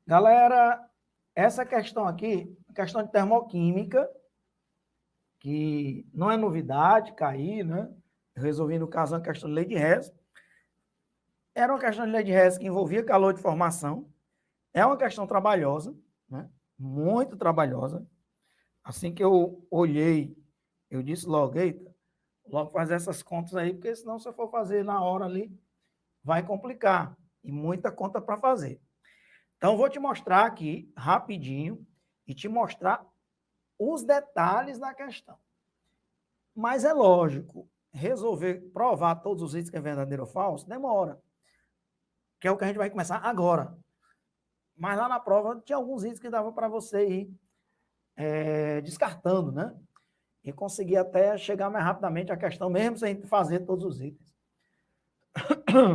Galera, essa questão aqui, questão de termoquímica, que não é novidade, cair, né? Eu resolvi, no caso, uma questão de lei de Hess. Era uma questão de lei de Hess que envolvia calor de formação. É uma questão trabalhosa, né? Muito trabalhosa. Assim que eu olhei, eu disse logo, eita, logo fazer essas contas aí, porque senão se eu for fazer na hora ali, vai complicar. E muita conta para fazer. Então, vou te mostrar aqui, rapidinho, e te mostrar os detalhes da questão. Mas é lógico, resolver provar todos os itens que é verdadeiro ou falso, demora. Que é o que a gente vai começar agora. Mas lá na prova tinha alguns itens que dava para você ir descartando, né? E conseguir até chegar mais rapidamente à questão, mesmo sem fazer todos os itens.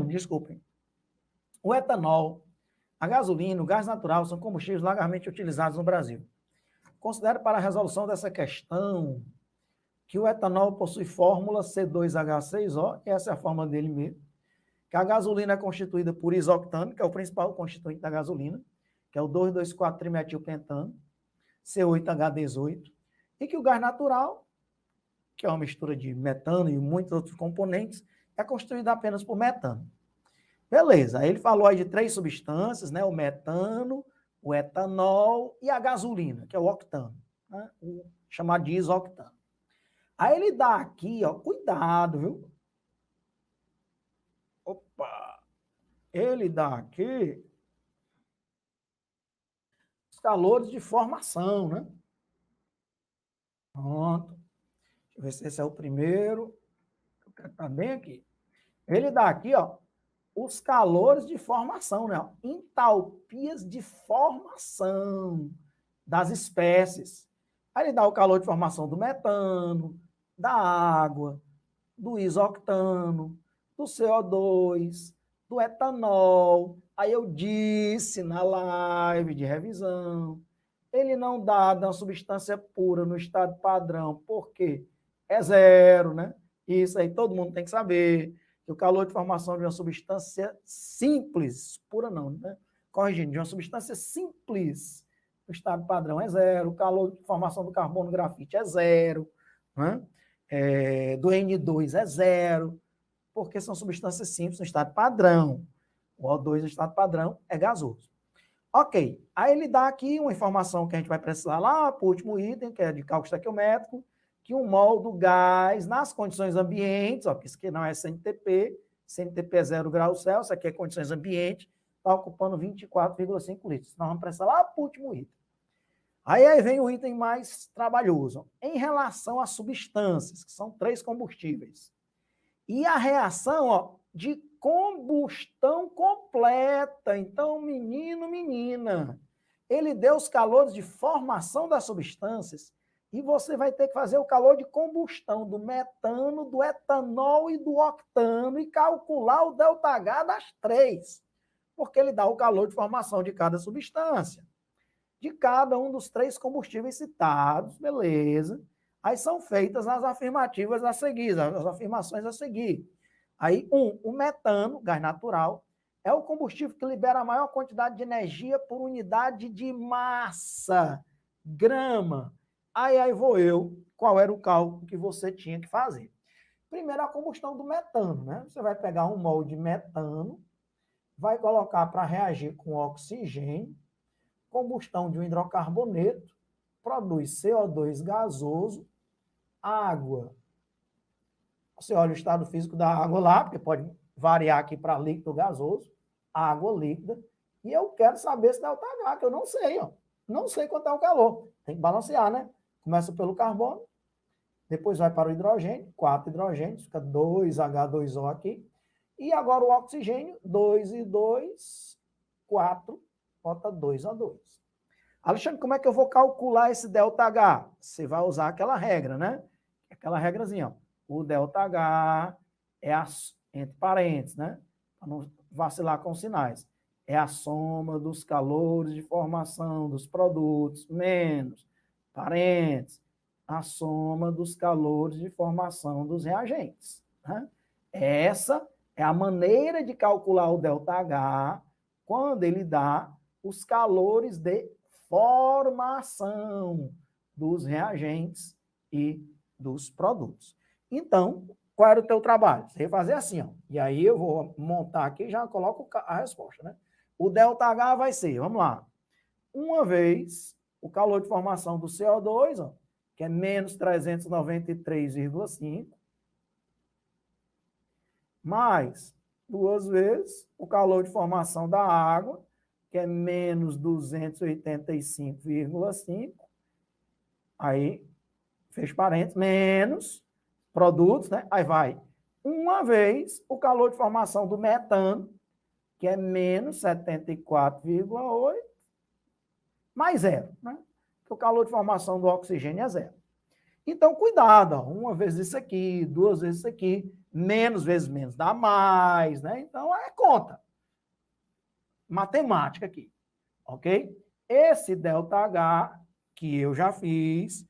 Desculpem. O etanol, a gasolina, o gás natural são combustíveis largamente utilizados no Brasil. Considere para a resolução dessa questão que o etanol possui fórmula C2H6O, e essa é a fórmula dele mesmo, que a gasolina é constituída por isoctano, que é o principal constituinte da gasolina, que é o 2,2,4-trimetilpentano, C8H18, e que o gás natural, que é uma mistura de metano e muitos outros componentes, é constituído apenas por metano. Beleza, aí ele falou aí de 3 substâncias, né? O metano, o etanol e a gasolina, que é o octano, né? O chamado de isoctano. Aí ele dá aqui, ó, cuidado, viu? Opa! Ele dá aqui os calores de formação, né? Pronto. Deixa eu ver se esse é o primeiro. Está bem aqui. Ele dá aqui, ó, os calores de formação, né? Entalpias de formação das espécies. Aí ele dá o calor de formação do metano, da água, do isoctano, do CO2, do etanol. Aí eu disse na live de revisão, ele não dá uma substância pura no estado padrão, porque é zero, né? Isso aí todo mundo tem que saber, que o calor de formação de uma substância simples, pura não, né? Corrigindo, de uma substância simples no estado padrão é zero, o calor de formação do carbono grafite é zero, né? Do N2 é zero, porque são substâncias simples no estado padrão. O O2 no estado padrão é gasoso. Ok, aí ele dá aqui uma informação que a gente vai precisar lá para o último item, que é de cálculo estequiométrico, que um mol do gás nas condições ambientes, ó, porque isso aqui não é CNTP, CNTP é 0 graus Celsius, aqui é condições ambientes, está ocupando 24,5 litros. Nós vamos precisar lá para o último item. Aí vem o item mais trabalhoso. Em relação às substâncias, que são 3 combustíveis. E a reação, ó, de combustão completa. Então, menino, menina, ele deu os calores de formação das substâncias e você vai ter que fazer o calor de combustão do metano, do etanol e do octano e calcular o ΔH das 3, porque ele dá o calor de formação de cada substância, de cada um dos 3 combustíveis citados, beleza. Aí são feitas as afirmativas a seguir, as afirmações a seguir. Aí, o metano, gás natural, é o combustível que libera a maior quantidade de energia por unidade de massa, grama. Aí vou eu, qual era o cálculo que você tinha que fazer? Primeiro, a combustão do metano, né? Você vai pegar um mol de metano, vai colocar para reagir com oxigênio, combustão de um hidrocarboneto, produz CO2 gasoso, água. Você olha o estado físico da água lá, porque pode variar aqui para líquido gasoso, água líquida, e eu quero saber se dá o ΔH, que eu não sei, ó. Não sei quanto é o calor. Tem que balancear, né? Começa pelo carbono, depois vai para o hidrogênio, 4 hidrogênios, fica 2H2O aqui, e agora o oxigênio, 2 e 2, 4, bota 2O2. Alexandre, como é que eu vou calcular esse ΔH? Você vai usar aquela regra, né? Aquela regrazinha, ó. O ΔH é entre parênteses, né? Para não vacilar com os sinais. É a soma dos calores de formação dos produtos menos, parênteses, a soma dos calores de formação dos reagentes, né? Essa é a maneira de calcular o ΔH quando ele dá os calores de formação dos reagentes e dos produtos. Então, qual era o teu trabalho? Você ia fazer assim, ó. E aí eu vou montar aqui e já coloco a resposta, né? O ΔH vai ser, vamos lá, uma vez o calor de formação do CO2, ó, que é menos 393,5, mais duas vezes o calor de formação da água, que é menos 285,5, aí, fecha parênteses, menos produtos, né? Aí vai uma vez o calor de formação do metano, que é menos 74,8, mais zero, né? Porque o calor de formação do oxigênio é zero. Então, cuidado, ó, uma vez isso aqui, duas vezes isso aqui, menos vezes menos dá mais, né? Então, é conta. Matemática aqui, ok? Esse ΔH que eu já fiz,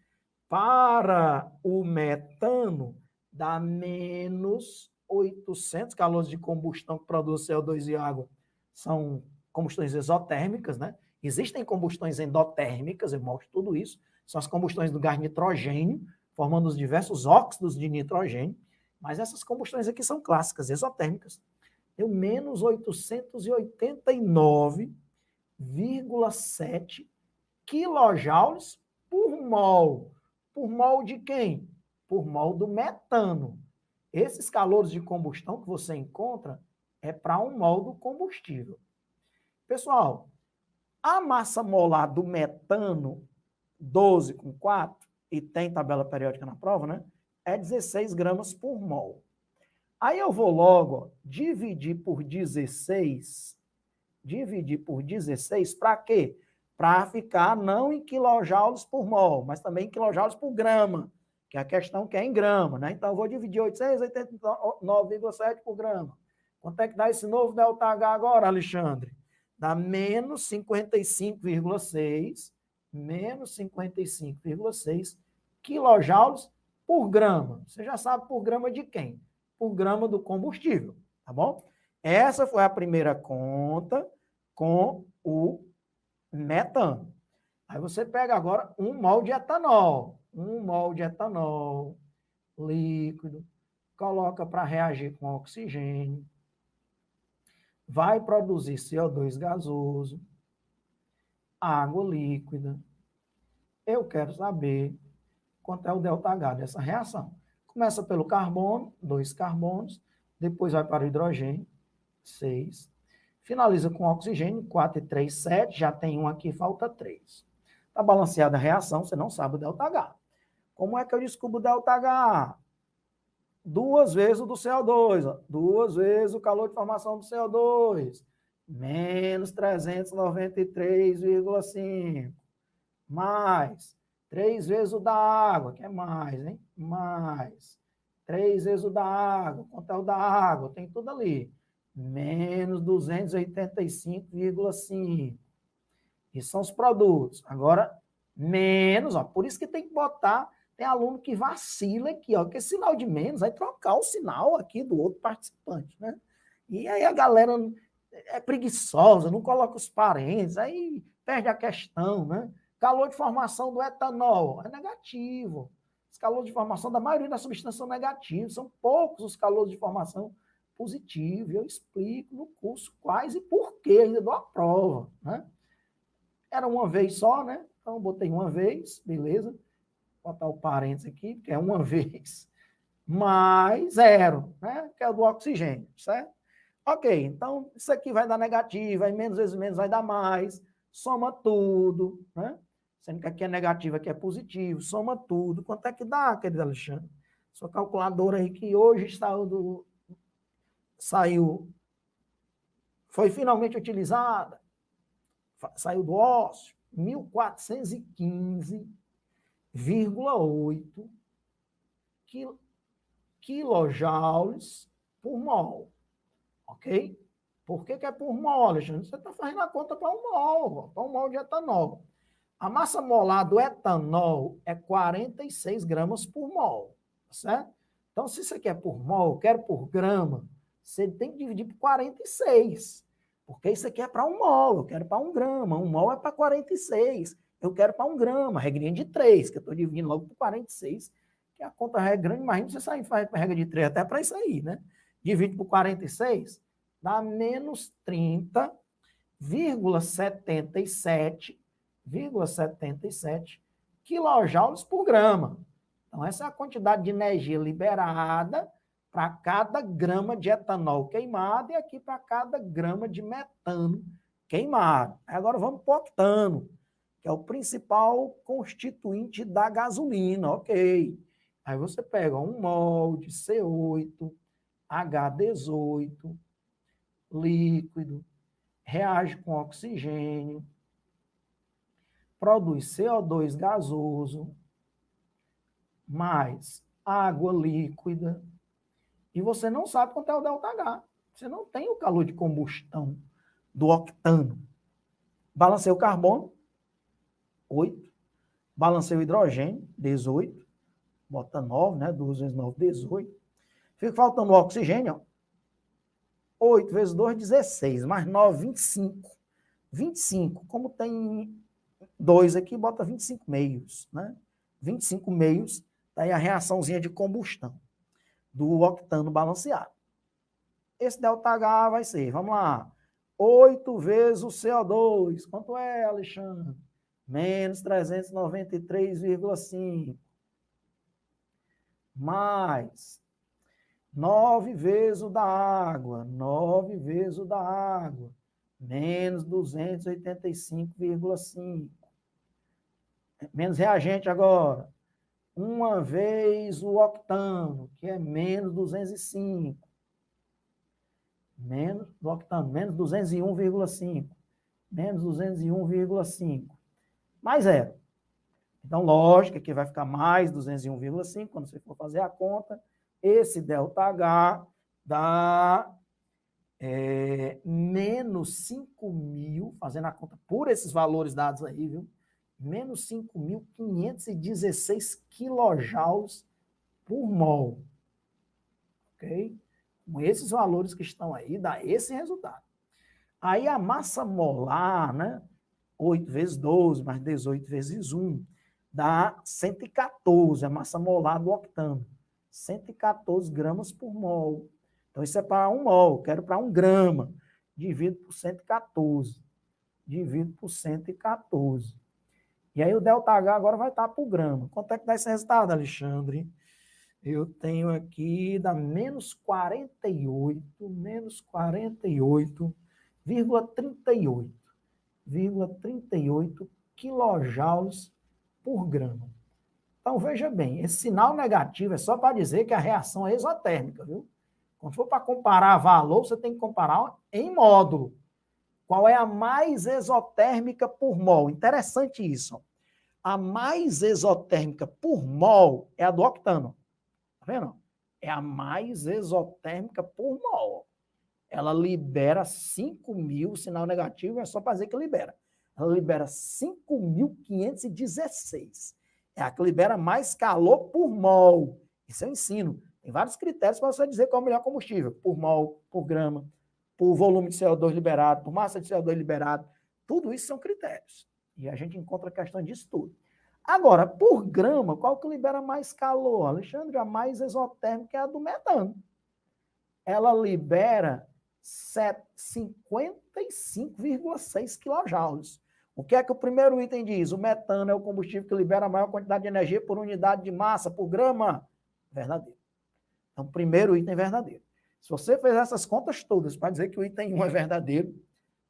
para o metano, dá menos 800 calores de combustão que produz CO2 e água. São combustões exotérmicas, né? Existem combustões endotérmicas, eu mostro tudo isso. São as combustões do gás nitrogênio, formando os diversos óxidos de nitrogênio. Mas essas combustões aqui são clássicas, exotérmicas. Deu menos 889,7 quilojoules por mol. Por mol de quem? Por mol do metano. Esses calores de combustão que você encontra é para um mol do combustível. Pessoal, a massa molar do metano, 12,4, e tem tabela periódica na prova, né? É 16 gramas por mol. Aí eu vou logo, ó, dividir por 16. Dividir por 16 para quê? Para ficar não em quilojoules por mol, mas também em quilojoules por grama, que é a questão que é em grama, né? Então, eu vou dividir 889,7 por grama. Quanto é que dá esse novo ΔH agora, Alexandre? Dá menos 55,6 quilojoules por grama. Você já sabe por grama de quem? Por grama do combustível, tá bom? Essa foi a primeira conta com o metano. Aí você pega agora 1 mol de etanol. 1 mol de etanol líquido, coloca para reagir com oxigênio, vai produzir CO2 gasoso, água líquida. Eu quero saber quanto é o ΔH dessa reação. Começa pelo carbono, 2 carbonos, depois vai para o hidrogênio, 6. Finaliza com oxigênio, 4 e 3, 7. Já tem um aqui, falta 3. Está balanceada a reação, você não sabe o ΔH. Como é que eu descubro o ΔH? 2 vezes o do CO2, ó. 2 vezes o calor de formação do CO2. Menos 393,5. Mais 3 vezes o da água, que é mais, hein? Mais 3 vezes o da água. Quanto é o da água? Tem tudo ali. Menos 285,5. Isso são os produtos. Agora, menos, ó. Por isso que tem que botar, tem aluno que vacila aqui, ó, que esse sinal de menos vai trocar o sinal aqui do outro participante, né? E aí a galera é preguiçosa, não coloca os parênteses, aí perde a questão, né? Calor de formação do etanol é negativo. Os calores de formação da maioria das substâncias são negativos, são poucos os calores de formação positivos. Eu explico no curso quais e por que, ainda dou a prova, né? Era uma vez só, né? Então, botei uma vez, beleza. Vou botar o parênteses aqui, porque é uma vez, mais zero, né? Que é o do oxigênio, certo? Ok, então isso aqui vai dar negativo, aí menos vezes menos vai dar mais, soma tudo, né? Sendo que aqui é negativo, aqui é positivo, soma tudo. Quanto é que dá, querido Alexandre? Sua calculadora aí que hoje saiu, foi finalmente utilizada, saiu do ócio, 1415,8 quilojoules por mol. Ok? Por que é por mol, Alexandre? Você está fazendo a conta para um mol de etanol. A massa molar do etanol é 46 gramas por mol, certo? Então, se você quer por mol, eu quero por grama, você tem que dividir por 46. Porque isso aqui é para 1 mol, eu quero para 1 grama. 1 mol é para 46. Eu quero para 1 grama, regrinha de 3, que eu estou dividindo logo por 46, que a conta é grande, imagina você sair faz regra de 3 até para isso aí, né? Divide por 46, dá menos 30,77 quilojoules por grama. Então, essa é a quantidade de energia liberada para cada grama de etanol queimado e aqui para cada grama de metano queimado. Agora vamos para o octano, que é o principal constituinte da gasolina, ok. Aí você pega 1 mol de C8, H18, líquido, reage com oxigênio, produz CO2 gasoso, mais água líquida, e você não sabe quanto é o ΔH. Você não tem o calor de combustão do octano. Balancei o carbono, 8. Balancei o hidrogênio, 18. Bota 9, né? 2 vezes 9, 18. Fica faltando o oxigênio, ó. 8 vezes 2, 16. Mais 9, 25. 25. Como tem 2 aqui, bota 25 meios, né? 25 meios, daí a reaçãozinha de combustão do octano balanceado. Esse ΔH vai ser, vamos lá, 8 vezes o CO2. Quanto é, Alexandre? Menos 393,5. Mais 9 vezes o da água. 9 vezes o da água. Menos 285,5. Menos reagente agora. 1 vez o octano, que é menos 205. Menos do octano, menos 201,5. Menos 201,5. Mais zero. Então, lógico que vai ficar mais 201,5 quando você for fazer a conta. Esse ΔH dá menos 5.000, fazendo a conta por esses valores dados aí, viu? Menos 5.516 quilojoules por mol. Ok? Com esses valores que estão aí, dá esse resultado. Aí a massa molar, né? 8 vezes 12, mais 18 vezes 1, dá 114, a massa molar do octano. 114 gramas por mol. Então, isso é para 1 mol, quero para 1 grama. Divido por 114. Divido por 114. E aí o ΔH agora vai estar por grama. Quanto é que dá esse resultado, Alexandre? Eu tenho aqui, dá menos 48,38 quilojoules por grama. Então, veja bem, esse sinal negativo é só para dizer que a reação é exotérmica, viu? Quando for para comparar valor, você tem que comparar em módulo. Qual é a mais exotérmica por mol? Interessante isso. A mais exotérmica por mol é a do octano. Tá vendo? É a mais exotérmica por mol. Ela libera 5.000, sinal negativo é só para dizer que libera. Ela libera 5.516. É a que libera mais calor por mol. Isso eu ensino. Tem vários critérios para você dizer qual é o melhor combustível. Por mol, por grama, por volume de CO2 liberado, por massa de CO2 liberado. Tudo isso são critérios. E a gente encontra questões disso tudo. Agora, por grama, qual que libera mais calor? Alexandre, a mais exotérmica é a do metano. Ela libera 55,6 quilojoules. O que é que o primeiro item diz? O metano é o combustível que libera a maior quantidade de energia por unidade de massa, por grama. Verdadeiro. Então, o primeiro item é verdadeiro. Se você fez essas contas todas para dizer que o item 1 é verdadeiro,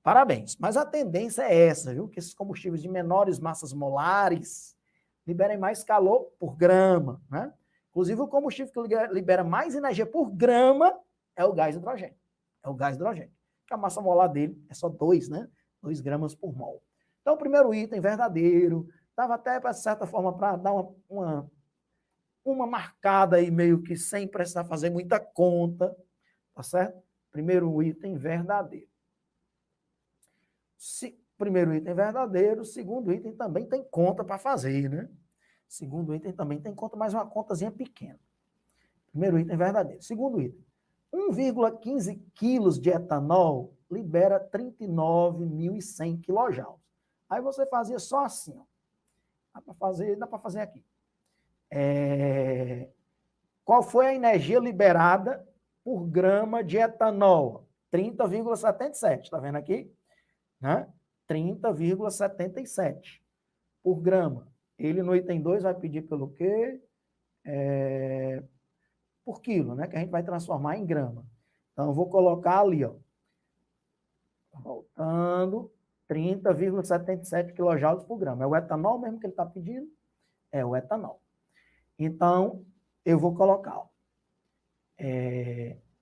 parabéns. Mas a tendência é essa, viu? Que esses combustíveis de menores massas molares liberem mais calor por grama, né? Inclusive, o combustível que libera mais energia por grama é o gás hidrogênio. É o gás hidrogênio. Que a massa molar dele é só 2, né? 2 gramas por mol. Então, o primeiro item verdadeiro. Estava até, de certa forma, para dar uma marcada aí, meio que sem precisar fazer muita conta. Tá certo? Primeiro item verdadeiro. Primeiro item verdadeiro. Segundo item também tem conta para fazer, né? Segundo item também tem conta, mas uma contazinha pequena. Primeiro item verdadeiro. Segundo item. 1,15 quilos de etanol libera 39.100 kJ. Aí você fazia só assim, ó. Dá para fazer aqui. Qual foi a energia liberada por grama de etanol? 30,77, tá vendo aqui? Né? 30,77 por grama. Ele no item 2 vai pedir pelo quê? Por quilo, né? Que a gente vai transformar em grama. Então, eu vou colocar ali, ó. Voltando, 30,77 kJ por grama. É o etanol mesmo que ele está pedindo? É o etanol. Então, eu vou colocar, ó,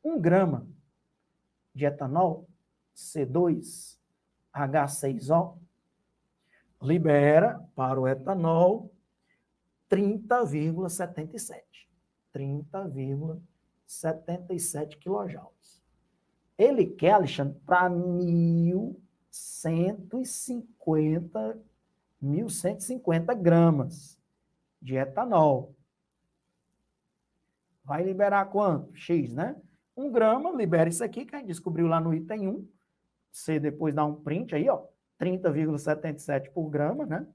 1 grama de etanol, C2H6O, libera para o etanol 30,77. 30,77 kJ. Ele quer, Alexandre, para 1.150 gramas de etanol. Vai liberar quanto? X, né? 1 grama, libera isso aqui, que a gente descobriu lá no item 1. Você depois dá um print aí, ó. 30,77 por grama, né?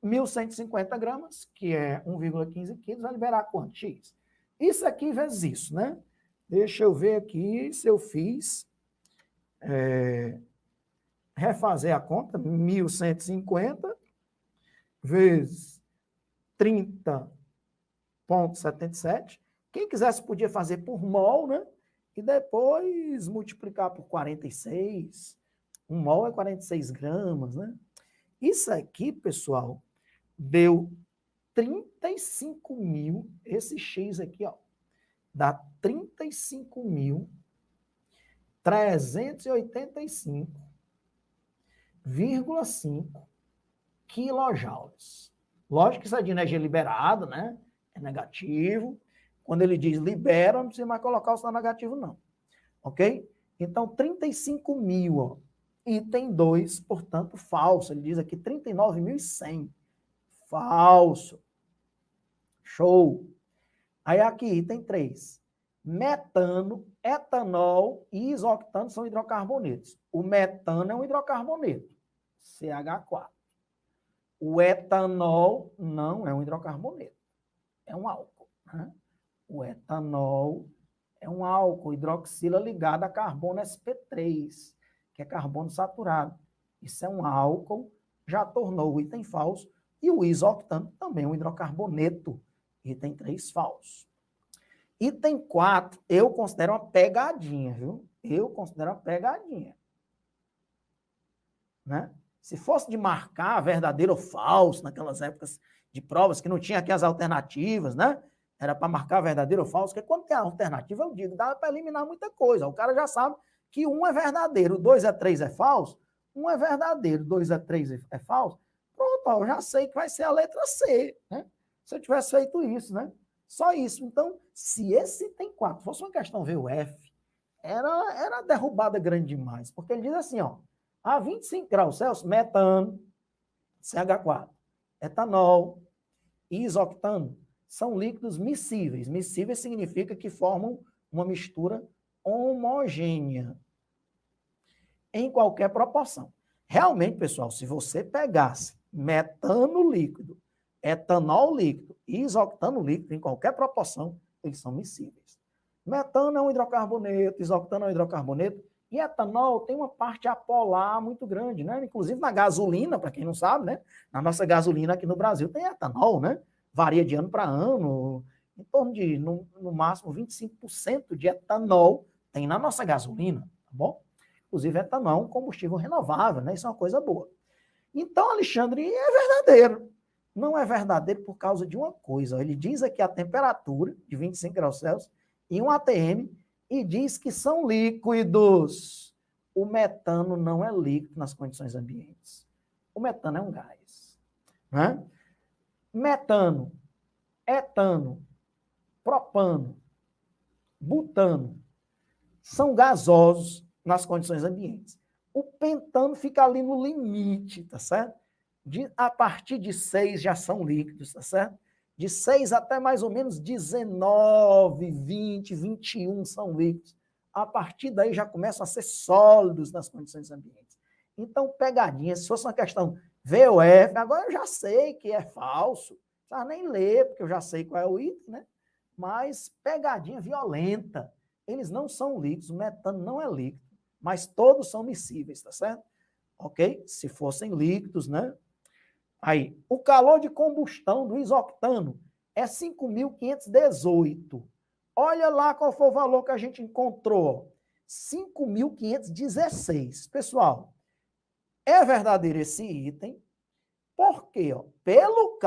1.150 gramas, que é 1,15 quilos, vai liberar quanto? X. Isso aqui vezes isso, né? Deixa eu ver aqui se eu fiz. Refazer a conta, 1.150 vezes 30,77. Quem quisesse podia fazer por mol, né? E depois multiplicar por 46. 1 mol é 46 gramas, né? Isso aqui, pessoal, deu 35 mil, esse X aqui, ó, dá 35.385,5 quilojoules. Lógico que isso é de energia liberada, né? É negativo. Quando ele diz libera, não precisa mais colocar o sinal negativo, não. Ok? Então, 35 mil, ó. Item 2, portanto, falso. Ele diz aqui 39.100. Falso. Show. Aí aqui, item 3. Metano, etanol e isoctano são hidrocarbonetos. O metano é um hidrocarboneto, CH4. O etanol não é um hidrocarboneto, é um álcool. Né? O etanol é um álcool hidroxila ligado a carbono sp3, que é carbono saturado. Isso é um álcool, já tornou o item falso. E o isoctano também é um hidrocarboneto, item 3 falso. Item 4, eu considero uma pegadinha, viu? Eu considero uma pegadinha. Né? Se fosse de marcar verdadeiro ou falso, naquelas épocas de provas que não tinha aqui as alternativas, né? Era para marcar verdadeiro ou falso, porque quando tem a alternativa, eu digo, dá para eliminar muita coisa. O cara já sabe que 1 é verdadeiro, 2 é 3 é falso, 1 é verdadeiro, 2 é 3 é falso. Pronto, ó, eu já sei que vai ser a letra C, né? Se eu tivesse feito isso, né? Só isso. Então, se esse item 4 fosse uma questão VUF, era derrubada grande demais, porque ele diz assim, ó, a 25 graus Celsius, metano, CH4, etanol e isoctano são líquidos miscíveis. Miscíveis significa que formam uma mistura homogênea em qualquer proporção. Realmente, pessoal, se você pegasse metano líquido, etanol líquido e isoctano líquido em qualquer proporção, eles são miscíveis. Metano é um hidrocarboneto, isoctano é um hidrocarboneto, e etanol tem uma parte apolar muito grande, né? Inclusive na gasolina, para quem não sabe, né? Na nossa gasolina aqui no Brasil tem etanol, né? Varia de ano para ano, em torno de, no máximo, 25% de etanol tem na nossa gasolina, tá bom? Inclusive, etanol é um combustível renovável, né? Isso é uma coisa boa. Então, Alexandre, é verdadeiro. Não é verdadeiro por causa de uma coisa. Ele diz aqui a temperatura de 25 graus Celsius e um ATM, e diz que são líquidos. O metano não é líquido nas condições ambientes. O metano é um gás. Né? Metano, etano, propano, butano são gasosos nas condições ambientes. O pentano fica ali no limite, tá certo? A partir de 6 já são líquidos, tá certo? De 6 até mais ou menos 19, 20, 21 são líquidos. a partir daí já começam a ser sólidos nas condições ambientes. Então, pegadinha, se fosse uma questão V ou F, agora eu já sei que é falso, não nem ler, porque eu já sei qual é o item, né? Mas pegadinha violenta. Eles não são líquidos, o metano não é líquido, mas todos são miscíveis, tá certo? Ok? Se fossem líquidos, né? Aí, o calor de combustão do isoctano é 5.518. Olha lá qual foi o valor que a gente encontrou. 5.516. Pessoal, é verdadeiro esse item, porque pelos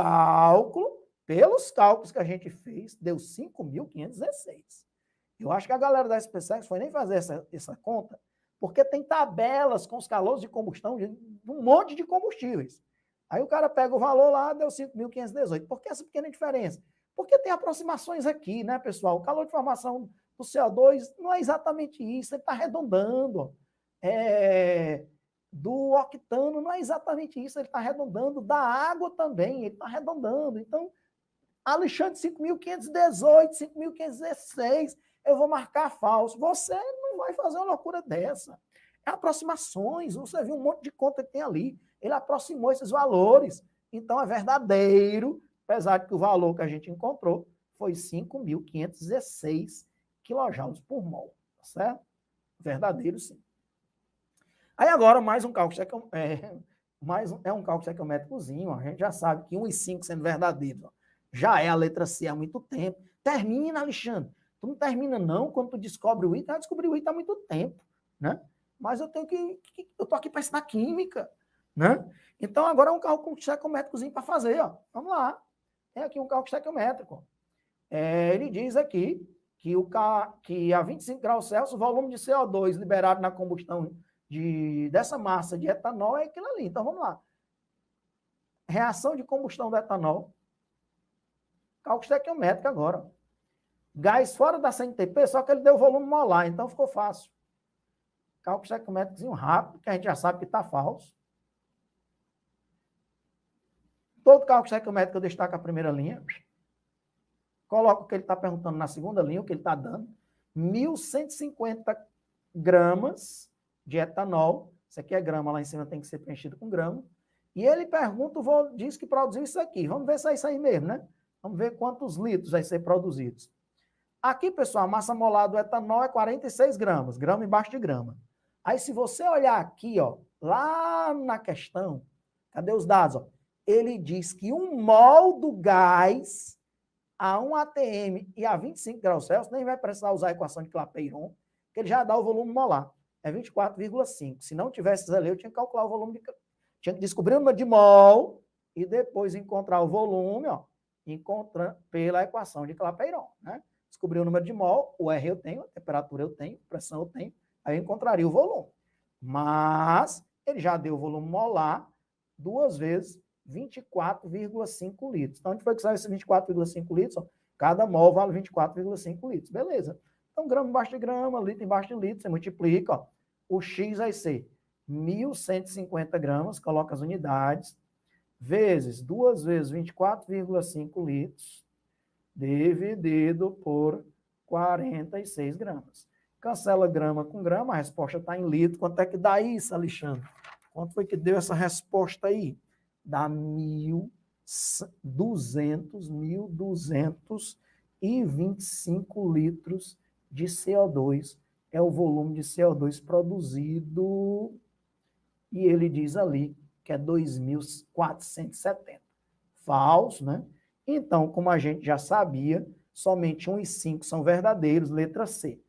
cálculos que a gente fez, deu 5.516. Eu acho que a galera da SpaceX foi nem fazer essa conta, porque tem tabelas com os calores de combustão de um monte de combustíveis. Aí o cara pega o valor lá, deu 5.518. Por que essa pequena diferença? Porque tem aproximações aqui, né, pessoal? O calor de formação do CO2 não é exatamente isso, ele está arredondando. Do octano não é exatamente isso, ele está arredondando. Da água também, ele está arredondando. Então, Alexandre, 5.518, 5.516, eu vou marcar falso. Você não vai fazer uma loucura dessa. É aproximações, você viu um monte de conta que tem ali. Ele aproximou esses valores. Então, é verdadeiro, apesar de que o valor que a gente encontrou foi 5.516 kJ por mol. Tá certo? Verdadeiro, sim. Aí agora, mais um cálculo um cálculo estequiométricozinho. A gente já sabe que 1 e 5 sendo verdadeiro, já é a letra C há muito tempo. Termina, Alexandre. Tu não termina, não, quando tu descobre o item. Eu descobri o item há muito tempo, né? Mas eu tô aqui para ensinar química, né? Então, agora é um cálculo estequiométricozinho para fazer, ó. Vamos lá. Tem aqui um cálculo estequiométrico. Ele diz aqui que a 25 graus Celsius, o volume de CO2 liberado na combustão dessa massa de etanol é aquilo ali. Então, vamos lá. Reação de combustão do etanol. Cálculo estequiométrico agora. Gás fora da CNTP, só que ele deu volume molar, então ficou fácil. Cálculo estequiométricozinho rápido, que a gente já sabe que está falso. Todo cálculo estequiométrico eu destaco a primeira linha. Coloco o que ele está perguntando na segunda linha, o que ele está dando. 1.150 gramas de etanol. Isso aqui é grama, lá em cima tem que ser preenchido com grama. E ele pergunta, diz que produziu isso aqui. Vamos ver se é isso aí mesmo, né? Vamos ver quantos litros vai ser produzidos. Aqui, pessoal, a massa molar do etanol é 46 gramas, grama embaixo de grama. Aí, se você olhar aqui, ó, lá na questão, cadê os dados? Ó? Ele diz que 1 mol do gás a 1 atm e a 25 graus Celsius, nem vai precisar usar a equação de Clapeyron, que ele já dá o volume molar. É 24,5. Se não tivesse ali, eu tinha que calcular o volume tinha que descobrir o número de mol e depois encontrar o volume, ó, encontrando pela equação de Clapeyron, né? Descobrir o número de mol, o R eu tenho, a temperatura eu tenho, a pressão eu tenho, aí eu encontraria o volume. Mas ele já deu o volume molar 2 vezes 24,5 litros. Então, onde foi que saiu esse 24,5 litros? Ó, cada mol vale 24,5 litros. Beleza. Então, grama embaixo de grama, litro embaixo de litro, você multiplica, ó, o X vai ser 1.150 gramas, coloca as unidades, vezes 2 vezes 24,5 litros, dividido por 46 gramas. Cancela grama com grama, a resposta está em litro. Quanto é que dá isso, Alexandre? Quanto foi que deu essa resposta aí? Dá 1.225 litros de CO2. É o volume de CO2 produzido. E ele diz ali que é 2.470. Falso, né? Então, como a gente já sabia, somente 1 e 5 são verdadeiros, letra C.